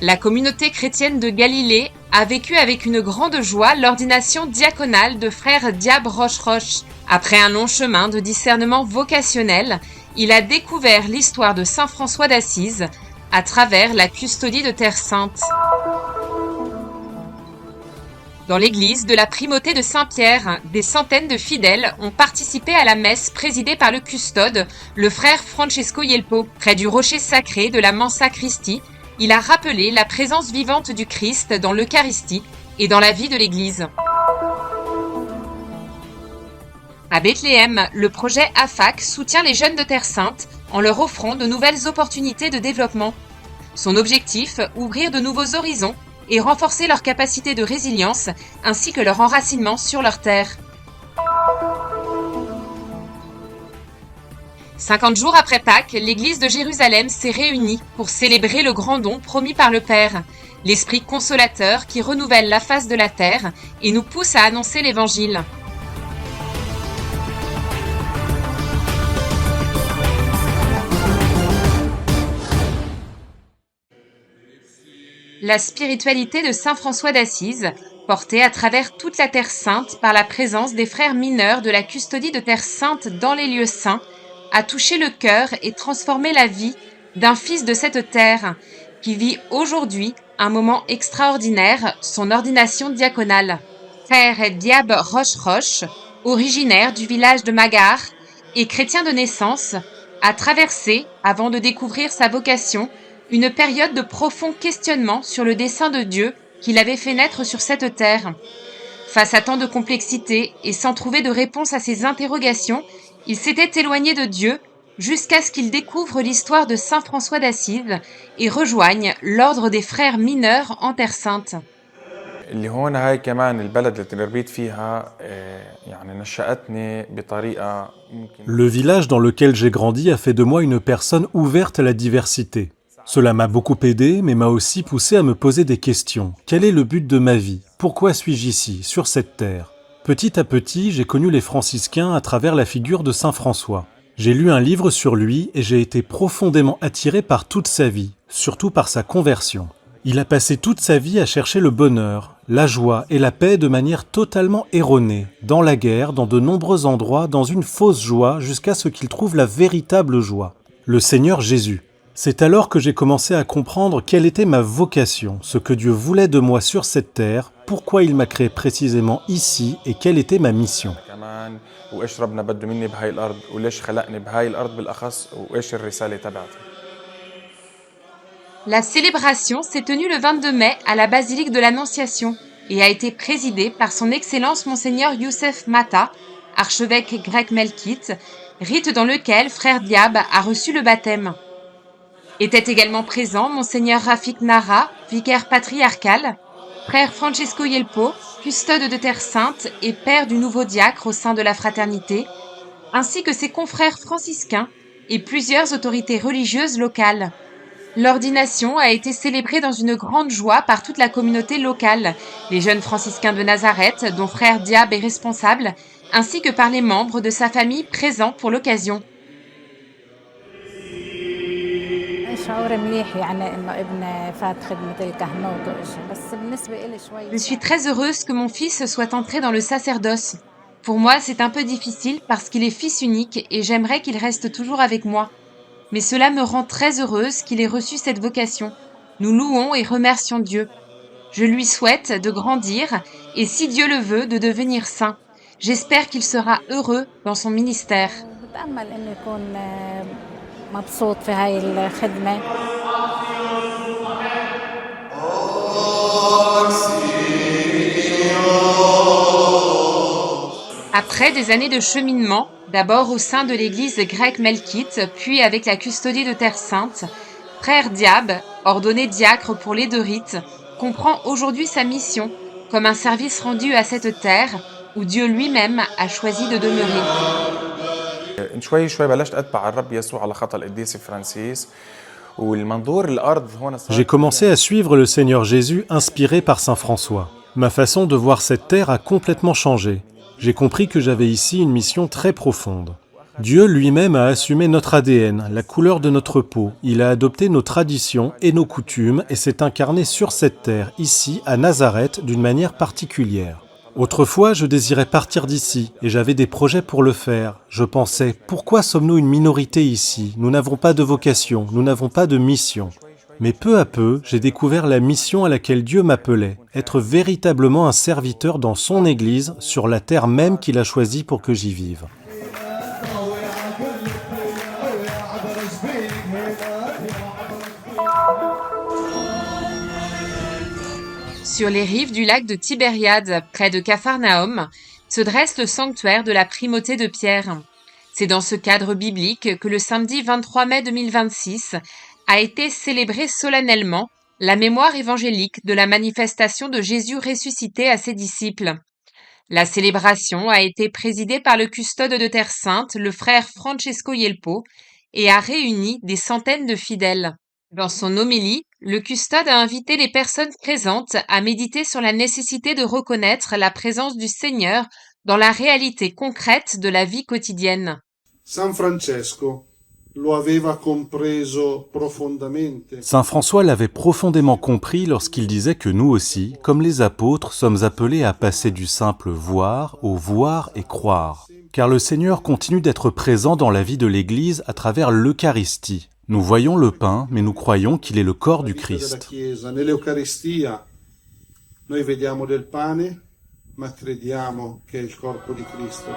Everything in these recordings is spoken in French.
La communauté chrétienne de Galilée a vécu avec une grande joie l'ordination diaconale de frère Diab Roche-Roche. Après un long chemin de discernement vocationnel, il a découvert l'histoire de saint François d'Assise à travers la custodie de Terre Sainte. Dans l'église de la Primauté de Saint-Pierre, des centaines de fidèles ont participé à la messe présidée par le custode, le frère Francesco Yelpo. Près du rocher sacré de la Mensa Christi, il a rappelé la présence vivante du Christ dans l'Eucharistie et dans la vie de l'église. À Bethléem, le projet AFAC soutient les jeunes de Terre Sainte en leur offrant de nouvelles opportunités de développement. Son objectif, ouvrir de nouveaux horizons et renforcer leur capacité de résilience ainsi que leur enracinement sur leur terre. 50 jours après Pâques, l'église de Jérusalem s'est réunie pour célébrer le grand don promis par le Père, l'Esprit consolateur qui renouvelle la face de la terre et nous pousse à annoncer l'Évangile. La spiritualité de saint François d'Assise, portée à travers toute la Terre Sainte par la présence des frères mineurs de la custodie de Terre Sainte dans les lieux saints, a touché le cœur et transformé la vie d'un fils de cette terre qui vit aujourd'hui un moment extraordinaire, son ordination diaconale. Frère Diab Roche-Roche, originaire du village de Magar et chrétien de naissance, a traversé, avant de découvrir sa vocation, une période de profond questionnement sur le dessein de Dieu qu'il avait fait naître sur cette terre. Face à tant de complexité et sans trouver de réponse à ses interrogations, il s'était éloigné de Dieu jusqu'à ce qu'il découvre l'histoire de saint François d'Assise et rejoigne l'ordre des frères mineurs en Terre Sainte. اللي هون هاي كمان البلد اللي تربيت فيها يعني نشأتني بطريقة ممكن. Le village dans lequel j'ai grandi a fait de moi une personne ouverte à la diversité. Cela m'a beaucoup aidé, mais m'a aussi poussé à me poser des questions. Quel est le but de ma vie? Pourquoi suis-je ici, sur cette terre? Petit à petit, j'ai connu les franciscains à travers la figure de saint François. J'ai lu un livre sur lui et j'ai été profondément attiré par toute sa vie, surtout par sa conversion. Il a passé toute sa vie à chercher le bonheur, la joie et la paix de manière totalement erronée, dans la guerre, dans de nombreux endroits, dans une fausse joie, jusqu'à ce qu'il trouve la véritable joie, le Seigneur Jésus. C'est alors que j'ai commencé à comprendre quelle était ma vocation, ce que Dieu voulait de moi sur cette terre, pourquoi il m'a créé précisément ici et quelle était ma mission. La célébration s'est tenue le 22 mai à la basilique de l'Annonciation et a été présidée par son Excellence Monseigneur Youssef Mata, archevêque grec melkite, rite dans lequel frère Diab a reçu le baptême. Étaient également présents Monseigneur Rafik Nara, vicaire patriarcal, frère Francesco Yelpo, custode de Terre Sainte et père du nouveau diacre au sein de la fraternité, ainsi que ses confrères franciscains et plusieurs autorités religieuses locales. L'ordination a été célébrée dans une grande joie par toute la communauté locale, les jeunes franciscains de Nazareth, dont frère Diab est responsable, ainsi que par les membres de sa famille présents pour l'occasion. Je suis très heureuse que mon fils soit entré dans le sacerdoce. Pour moi, c'est un peu difficile parce qu'il est fils unique et j'aimerais qu'il reste toujours avec moi. Mais cela me rend très heureuse qu'il ait reçu cette vocation. Nous louons et remercions Dieu. Je lui souhaite de grandir et, si Dieu le veut, de devenir saint. J'espère qu'il sera heureux dans son ministère. Après des années de cheminement, d'abord au sein de l'église grecque melkite, puis avec la custodie de Terre Sainte, frère Diab, ordonné diacre pour les deux rites, comprend aujourd'hui sa mission comme un service rendu à cette terre où Dieu lui-même a choisi de demeurer. J'ai commencé à suivre le Seigneur Jésus inspiré par saint François. Ma façon de voir cette terre a complètement changé. J'ai compris que j'avais ici une mission très profonde. Dieu lui-même a assumé notre ADN, la couleur de notre peau. Il a adopté nos traditions et nos coutumes et s'est incarné sur cette terre, ici, à Nazareth, d'une manière particulière. Autrefois, je désirais partir d'ici et j'avais des projets pour le faire. Je pensais, pourquoi sommes-nous une minorité ici? Nous n'avons pas de vocation, nous n'avons pas de mission. Mais peu à peu, j'ai découvert la mission à laquelle Dieu m'appelait, être véritablement un serviteur dans son Église, sur la terre même qu'il a choisie pour que j'y vive. Sur les rives du lac de Tibériade, près de Capharnaüm, se dresse le sanctuaire de la primauté de Pierre. C'est dans ce cadre biblique que le samedi 23 mai 2026 a été célébrée solennellement la mémoire évangélique de la manifestation de Jésus ressuscité à ses disciples. La célébration a été présidée par le custode de Terre Sainte, le frère Francesco Yelpo, et a réuni des centaines de fidèles. Dans son homélie, le custode a invité les personnes présentes à méditer sur la nécessité de reconnaître la présence du Seigneur dans la réalité concrète de la vie quotidienne. San Francesco lo aveva compreso profondamente. Saint François l'avait profondément compris lorsqu'il disait que nous aussi, comme les apôtres, sommes appelés à passer du simple voir au voir et croire. Car le Seigneur continue d'être présent dans la vie de l'Église à travers l'Eucharistie. Nous voyons le pain, mais nous croyons qu'il est le corps du Christ. Nell'Eucaristia, noi vediamo del pane, ma crediamo che è il corpo di Cristo.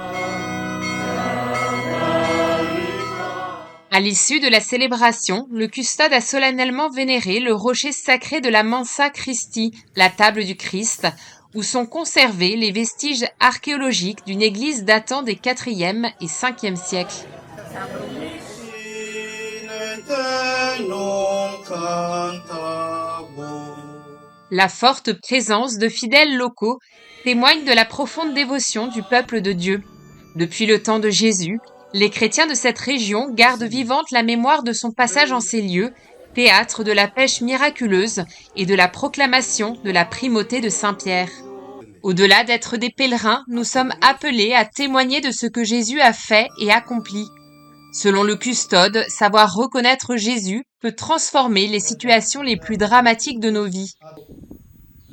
À l'issue de la célébration, le custode a solennellement vénéré le rocher sacré de la Mensa Christi, la table du Christ, où sont conservés les vestiges archéologiques d'une église datant des 4e et 5e siècles. La forte présence de fidèles locaux témoigne de la profonde dévotion du peuple de Dieu. Depuis le temps de Jésus, les chrétiens de cette région gardent vivante la mémoire de son passage en ces lieux, théâtre de la pêche miraculeuse et de la proclamation de la primauté de Saint-Pierre. Au-delà d'être des pèlerins, nous sommes appelés à témoigner de ce que Jésus a fait et accompli. Selon le custode, savoir reconnaître Jésus peut transformer les situations les plus dramatiques de nos vies.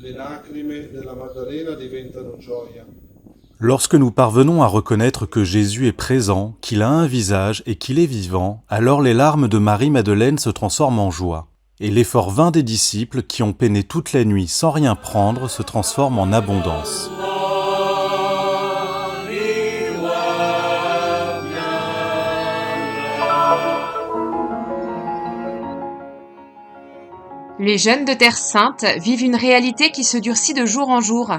Le lacrime della Maddalena diventano gioia. Lorsque nous parvenons à reconnaître que Jésus est présent, qu'il a un visage et qu'il est vivant, alors les larmes de Marie-Madeleine se transforment en joie. Et l'effort vain des disciples qui ont peiné toute la nuit sans rien prendre se transforme en abondance. Les jeunes de Terre Sainte vivent une réalité qui se durcit de jour en jour.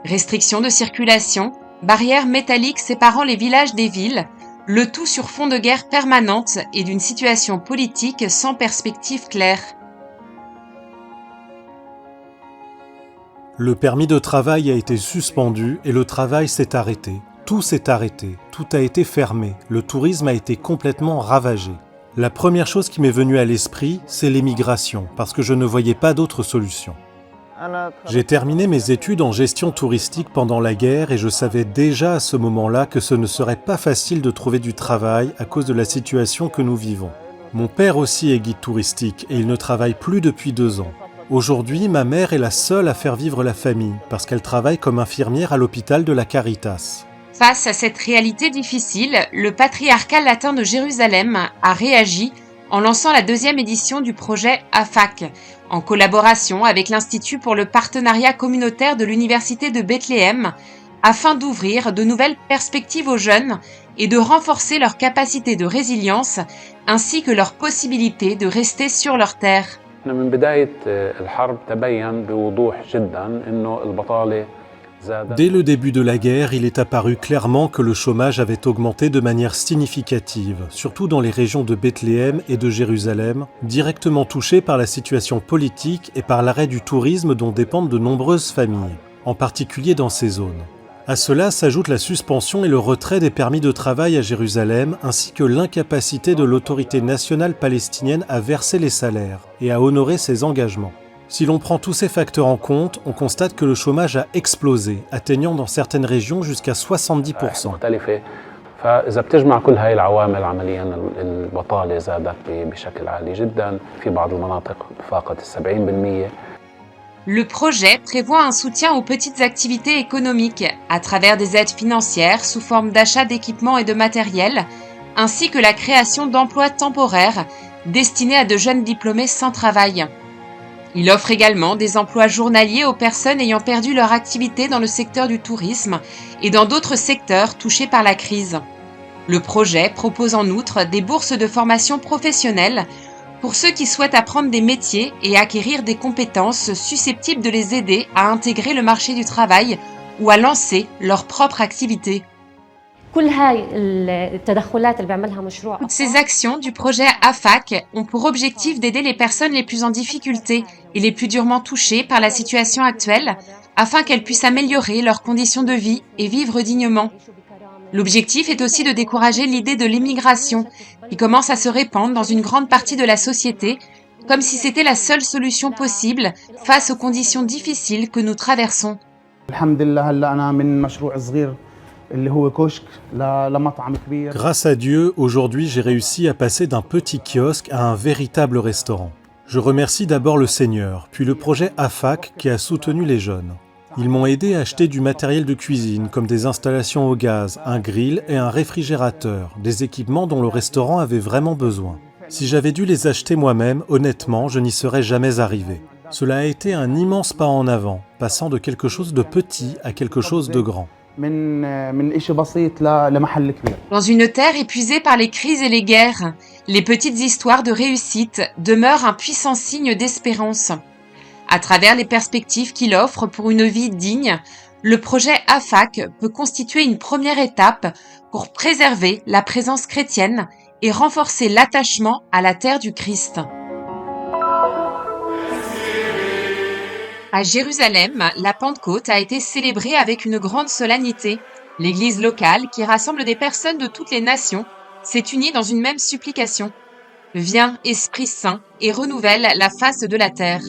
Restrictions de circulation, barrières métalliques séparant les villages des villes, le tout sur fond de guerre permanente et d'une situation politique sans perspective claire. Le permis de travail a été suspendu et le travail s'est arrêté. Tout s'est arrêté, tout a été fermé, le tourisme a été complètement ravagé. La première chose qui m'est venue à l'esprit, c'est l'émigration, parce que je ne voyais pas d'autre solution. J'ai terminé mes études en gestion touristique pendant la guerre et je savais déjà à ce moment-là que ce ne serait pas facile de trouver du travail à cause de la situation que nous vivons. Mon père aussi est guide touristique et il ne travaille plus depuis 2 ans. Aujourd'hui, ma mère est la seule à faire vivre la famille parce qu'elle travaille comme infirmière à l'hôpital de la Caritas. Face à cette réalité difficile, le patriarcat latin de Jérusalem a réagi en lançant la 2e édition du projet AFAC, en collaboration avec l'Institut pour le partenariat communautaire de l'Université de Bethléem, afin d'ouvrir de nouvelles perspectives aux jeunes et de renforcer leur capacité de résilience, ainsi que leur possibilité de rester sur leur terre. من بداية الحرب تبين بوضوح جدا إنه البطالة. Dès le début de la guerre, il est apparu clairement que le chômage avait augmenté de manière significative, surtout dans les régions de Bethléem et de Jérusalem, directement touchées par la situation politique et par l'arrêt du tourisme dont dépendent de nombreuses familles, en particulier dans ces zones. À cela s'ajoute la suspension et le retrait des permis de travail à Jérusalem, ainsi que l'incapacité de l'autorité nationale palestinienne à verser les salaires et à honorer ses engagements. Si l'on prend tous ces facteurs en compte, on constate que le chômage a explosé, atteignant dans certaines régions jusqu'à 70%. فإذا بتجمع كل هاي العوامل عمليا البطالة زادت بشكل عالي جدا في بعض المناطق فاقت 70%. Le projet prévoit un soutien aux petites activités économiques à travers des aides financières sous forme d'achat d'équipements et de matériel, ainsi que la création d'emplois temporaires destinés à de jeunes diplômés sans travail. Il offre également des emplois journaliers aux personnes ayant perdu leur activité dans le secteur du tourisme et dans d'autres secteurs touchés par la crise. Le projet propose en outre des bourses de formation professionnelle pour ceux qui souhaitent apprendre des métiers et acquérir des compétences susceptibles de les aider à intégrer le marché du travail ou à lancer leur propre activité. كل هاي التدخلات اللي بيعملها مشروع Toutes ces actions du projet AFAC ont pour objectif d'aider les personnes les plus en difficulté et les plus durement touchées par la situation actuelle afin qu'elles puissent améliorer leurs conditions de vie et vivre dignement. L'objectif est aussi de décourager l'idée de l'immigration qui commence à se répandre dans une grande partie de la société comme si c'était la seule solution possible face aux conditions difficiles que nous traversons. الحمد لله هلا أنا من مشروع صغير اللي هو كشك لمطعم كبير. Grâce à Dieu, aujourd'hui j'ai réussi à passer d'un petit kiosque à un véritable restaurant. Je remercie d'abord le Seigneur, puis le projet AFAC qui a soutenu les jeunes. Ils m'ont aidé à acheter du matériel de cuisine comme des installations au gaz, un grill et un réfrigérateur, des équipements dont le restaurant avait vraiment besoin. Si j'avais dû les acheter moi-même, honnêtement, je n'y serais jamais arrivé. Cela a été un immense pas en avant, passant de quelque chose de petit à quelque chose de grand. من إشي بسيط لمحل كبير. Dans une terre épuisée par les crises et les guerres, les petites histoires de réussite demeurent un puissant signe d'espérance. À travers les perspectives qu'il offre pour une vie digne, le projet AFAC peut constituer une première étape pour préserver la présence chrétienne et renforcer l'attachement à la terre du Christ. À Jérusalem, la Pentecôte a été célébrée avec une grande solennité. L'église locale, qui rassemble des personnes de toutes les nations, s'est unie dans une même supplication. Viens, Esprit Saint, et renouvelle la face de la terre.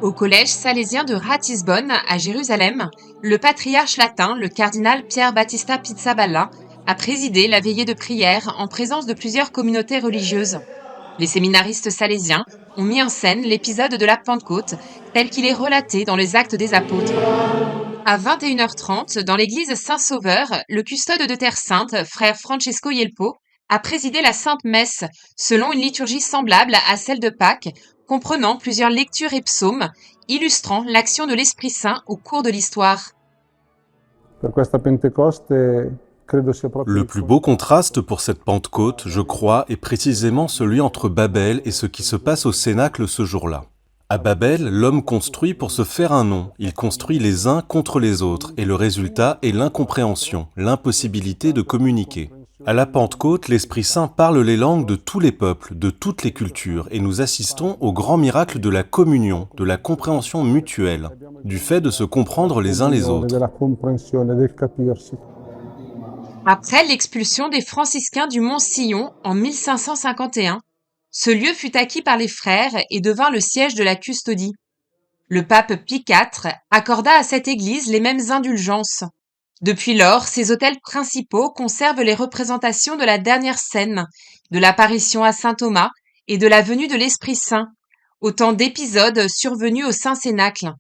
Au collège salésien de Ratisbonne, à Jérusalem, le patriarche latin, le cardinal Pierre Battista Pizzaballa, a présidé la veillée de prière en présence de plusieurs communautés religieuses. Les séminaristes salésiens ont mis en scène l'épisode de la Pentecôte tel qu'il est relaté dans les Actes des Apôtres. À 21h30, dans l'église Saint-Sauveur, le custode de Terre Sainte, frère Francesco Yelpo, a présidé la Sainte Messe selon une liturgie semblable à celle de Pâques, comprenant plusieurs lectures et psaumes, illustrant l'action de l'Esprit Saint au cours de l'histoire. Le plus beau contraste pour cette Pentecôte, je crois, est précisément celui entre Babel et ce qui se passe au Cénacle ce jour-là. À Babel, l'homme construit pour se faire un nom, il construit les uns contre les autres, et le résultat est l'incompréhension, l'impossibilité de communiquer. À la Pentecôte, l'Esprit Saint parle les langues de tous les peuples, de toutes les cultures, et nous assistons au grand miracle de la communion, de la compréhension mutuelle, du fait de se comprendre les uns les autres. Après l'expulsion des franciscains du mont Sillon en 1551, ce lieu fut acquis par les frères et devint le siège de la custodie. Le pape Pie IV accorda à cette église les mêmes indulgences. Depuis lors, ses autels principaux conservent les représentations de la dernière scène, de l'apparition à saint Thomas et de la venue de l'Esprit Saint, autant d'épisodes survenus au Saint-Cénacle.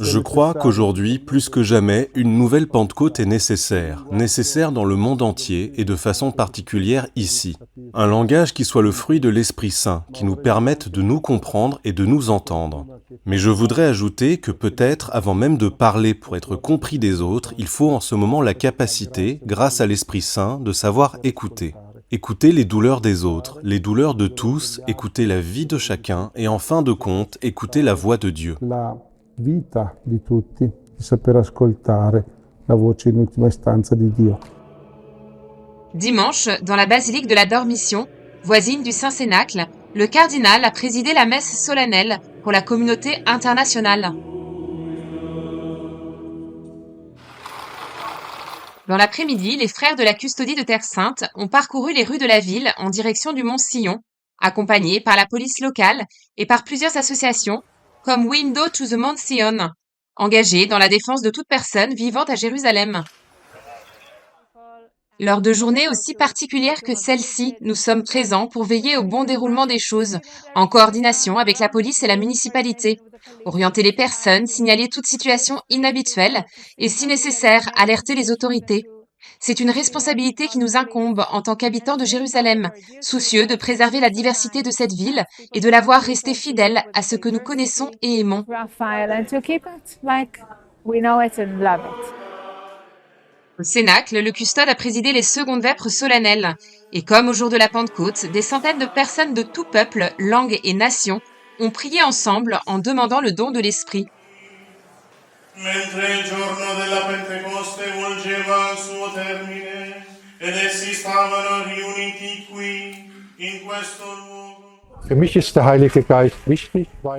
Je crois qu'aujourd'hui, plus que jamais, une nouvelle Pentecôte est nécessaire dans le monde entier et de façon particulière ici. Un langage qui soit le fruit de l'Esprit Saint, qui nous permette de nous comprendre et de nous entendre. Mais je voudrais ajouter que peut-être, avant même de parler pour être compris des autres, il faut en ce moment la capacité, grâce à l'Esprit Saint, de savoir écouter. Écouter les douleurs des autres, les douleurs de tous, écouter la vie de chacun et en fin de compte, écouter la voix de Dieu. La vita di tutti, di saper ascoltare la voce in ultima istanza di Dio. Dimanche, dans la basilique de la Dormition, voisine du Saint-Cénacle, le cardinal a présidé la messe solennelle pour la communauté internationale. Dans l'après-midi, les frères de la custodie de Terre Sainte ont parcouru les rues de la ville en direction du mont Sillon, accompagnés par la police locale et par plusieurs associations comme Window to the Mount Sion. engagés dans la défense de toute personne vivant à Jérusalem. Lors de journées aussi particulières que celle-ci, nous sommes présents pour veiller au bon déroulement des choses, en coordination avec la police et la municipalité, orienter les personnes, signaler toute situation inhabituelle et, si nécessaire, alerter les autorités. C'est une responsabilité qui nous incombe en tant qu'habitants de Jérusalem, soucieux de préserver la diversité de cette ville et de la voir rester fidèle à ce que nous connaissons et aimons. Au Cénacle, le custode a présidé les secondes vêpres solennelles. Et comme au jour de la Pentecôte, des centaines de personnes de tout peuple, langue et nation ont prié ensemble en demandant le don de l'Esprit. Mentre il giorno della Pentecoste volgeva al suo termine ed essi stavano riuniti qui in questo luogo.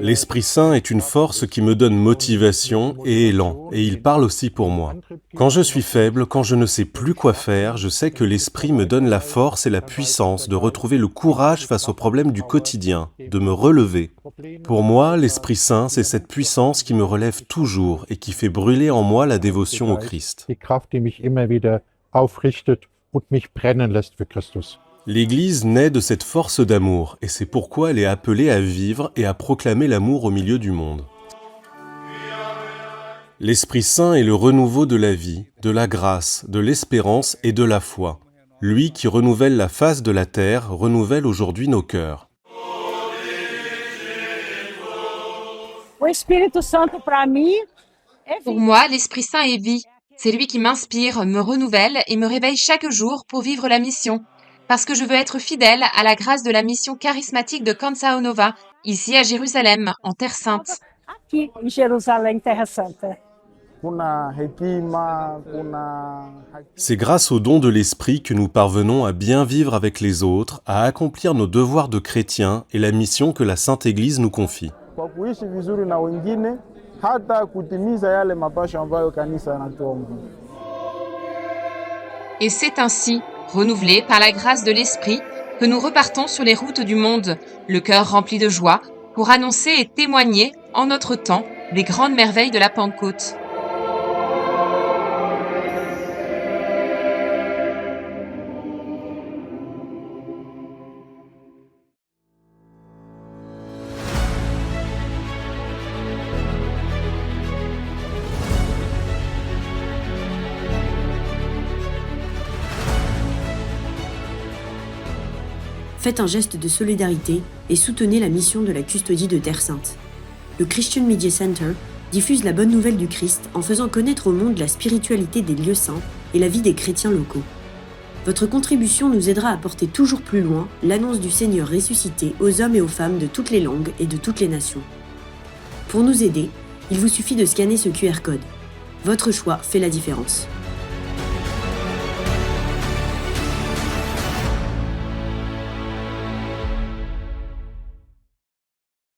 L'Esprit Saint est une force qui me donne motivation et élan, et il parle aussi pour moi. Quand je suis faible, quand je ne sais plus quoi faire, je sais que l'Esprit me donne la force et la puissance de retrouver le courage face aux problèmes du quotidien, de me relever. Pour moi, l'Esprit Saint, c'est cette puissance qui me relève toujours et qui fait brûler en moi la dévotion au Christ. L'Église naît de cette force d'amour, et c'est pourquoi elle est appelée à vivre et à proclamer l'amour au milieu du monde. L'Esprit Saint est le renouveau de la vie, de la grâce, de l'espérance et de la foi. Lui qui renouvelle la face de la terre renouvelle aujourd'hui nos cœurs. Pour moi, l'Esprit Saint est vie. C'est lui qui m'inspire, me renouvelle et me réveille chaque jour pour vivre la mission. Parce que je veux être fidèle à la grâce de la mission charismatique de Canção Nova, ici à Jérusalem, en Terre Sainte. C'est grâce au don de l'Esprit que nous parvenons à bien vivre avec les autres, à accomplir nos devoirs de chrétiens et la mission que la Sainte Église nous confie. Et c'est ainsi, renouvelés par la grâce de l'Esprit, que nous repartons sur les routes du monde, le cœur rempli de joie, pour annoncer et témoigner, en notre temps, des grandes merveilles de la Pentecôte. Faites un geste de solidarité et soutenez la mission de la custodie de Terre Sainte. Le Christian Media Center diffuse la bonne nouvelle du Christ en faisant connaître au monde la spiritualité des lieux saints et la vie des chrétiens locaux. Votre contribution nous aidera à porter toujours plus loin l'annonce du Seigneur ressuscité aux hommes et aux femmes de toutes les langues et de toutes les nations. Pour nous aider, il vous suffit de scanner ce QR code. Votre choix fait la différence.